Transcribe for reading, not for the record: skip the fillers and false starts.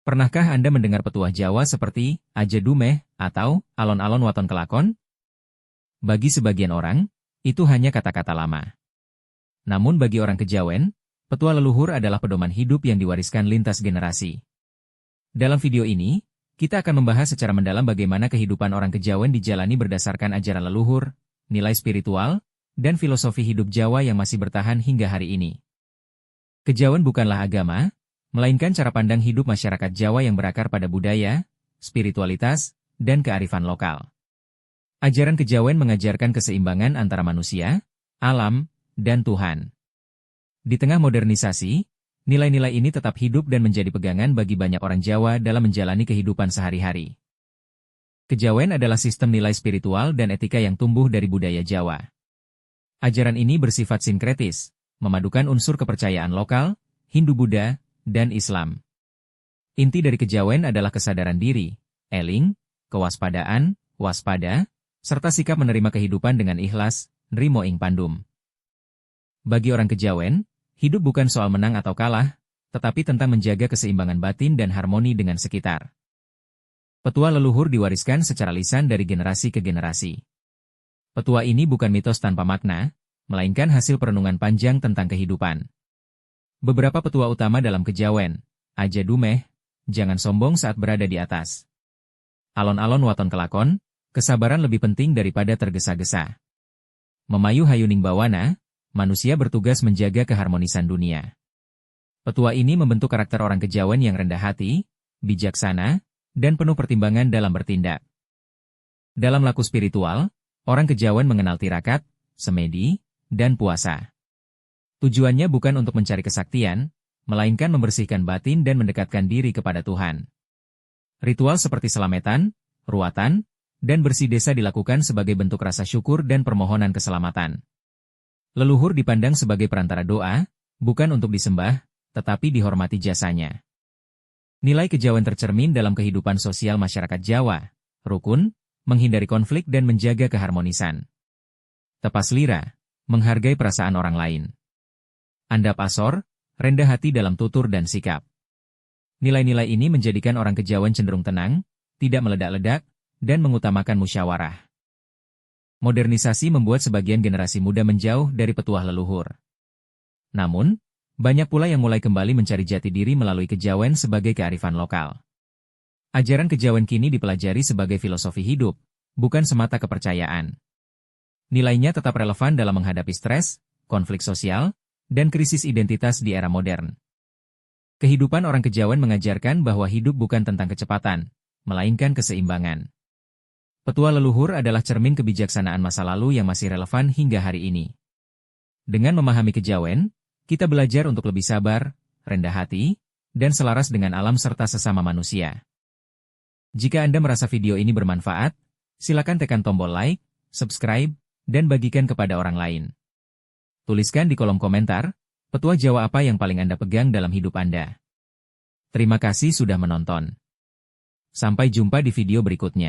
Pernahkah Anda mendengar petuah Jawa seperti Aja Dumeh atau Alon-alon waton kelakon? Bagi sebagian orang, itu hanya kata-kata lama. Namun bagi orang Kejawen, petuah leluhur adalah pedoman hidup yang diwariskan lintas generasi. Dalam video ini, kita akan membahas secara mendalam bagaimana kehidupan orang Kejawen dijalani berdasarkan ajaran leluhur, nilai spiritual, dan filosofi hidup Jawa yang masih bertahan hingga hari ini. Kejawen bukanlah agama, melainkan cara pandang hidup masyarakat Jawa yang berakar pada budaya, spiritualitas, dan kearifan lokal. Ajaran Kejawen mengajarkan keseimbangan antara manusia, alam, dan Tuhan. Di tengah modernisasi, nilai-nilai ini tetap hidup dan menjadi pegangan bagi banyak orang Jawa dalam menjalani kehidupan sehari-hari. Kejawen adalah sistem nilai spiritual dan etika yang tumbuh dari budaya Jawa. Ajaran ini bersifat sinkretis, memadukan unsur kepercayaan lokal, Hindu-Buddha, dan Islam. Inti dari Kejawen adalah kesadaran diri, eling, kewaspadaan, waspada, serta sikap menerima kehidupan dengan ikhlas, nrimo ing pandum. Bagi orang Kejawen, hidup bukan soal menang atau kalah, tetapi tentang menjaga keseimbangan batin dan harmoni dengan sekitar. Petua leluhur diwariskan secara lisan dari generasi ke generasi. Petua ini bukan mitos tanpa makna, melainkan hasil perenungan panjang tentang kehidupan. Beberapa petua utama dalam Kejawen, Aja Dumeh, jangan sombong saat berada di atas. Alon-alon waton kelakon, kesabaran lebih penting daripada tergesa-gesa. Memayu hayuning bawana, manusia bertugas menjaga keharmonisan dunia. Petua ini membentuk karakter orang Kejawen yang rendah hati, bijaksana, dan penuh pertimbangan dalam bertindak. Dalam laku spiritual, orang Kejawen mengenal tirakat, semedi, dan puasa. Tujuannya bukan untuk mencari kesaktian, melainkan membersihkan batin dan mendekatkan diri kepada Tuhan. Ritual seperti selametan, ruatan, dan bersih desa dilakukan sebagai bentuk rasa syukur dan permohonan keselamatan. Leluhur dipandang sebagai perantara doa, bukan untuk disembah, tetapi dihormati jasanya. Nilai Kejawen tercermin dalam kehidupan sosial masyarakat Jawa, rukun, menghindari konflik dan menjaga keharmonisan. Tepas lira, menghargai perasaan orang lain. Andap asor, rendah hati dalam tutur dan sikap. Nilai-nilai ini menjadikan orang Kejawen cenderung tenang, tidak meledak-ledak, dan mengutamakan musyawarah. Modernisasi membuat sebagian generasi muda menjauh dari petuah leluhur. Namun, banyak pula yang mulai kembali mencari jati diri melalui Kejawen sebagai kearifan lokal. Ajaran Kejawen kini dipelajari sebagai filosofi hidup, bukan semata kepercayaan. Nilainya tetap relevan dalam menghadapi stres, konflik sosial, dan krisis identitas di era modern. Kehidupan orang Kejawen mengajarkan bahwa hidup bukan tentang kecepatan, melainkan keseimbangan. Petua leluhur adalah cermin kebijaksanaan masa lalu yang masih relevan hingga hari ini. Dengan memahami Kejawen, kita belajar untuk lebih sabar, rendah hati, dan selaras dengan alam serta sesama manusia. Jika Anda merasa video ini bermanfaat, silakan tekan tombol like, subscribe, dan bagikan kepada orang lain. Tuliskan di kolom komentar, petua Jawa apa yang paling Anda pegang dalam hidup Anda. Terima kasih sudah menonton. Sampai jumpa di video berikutnya.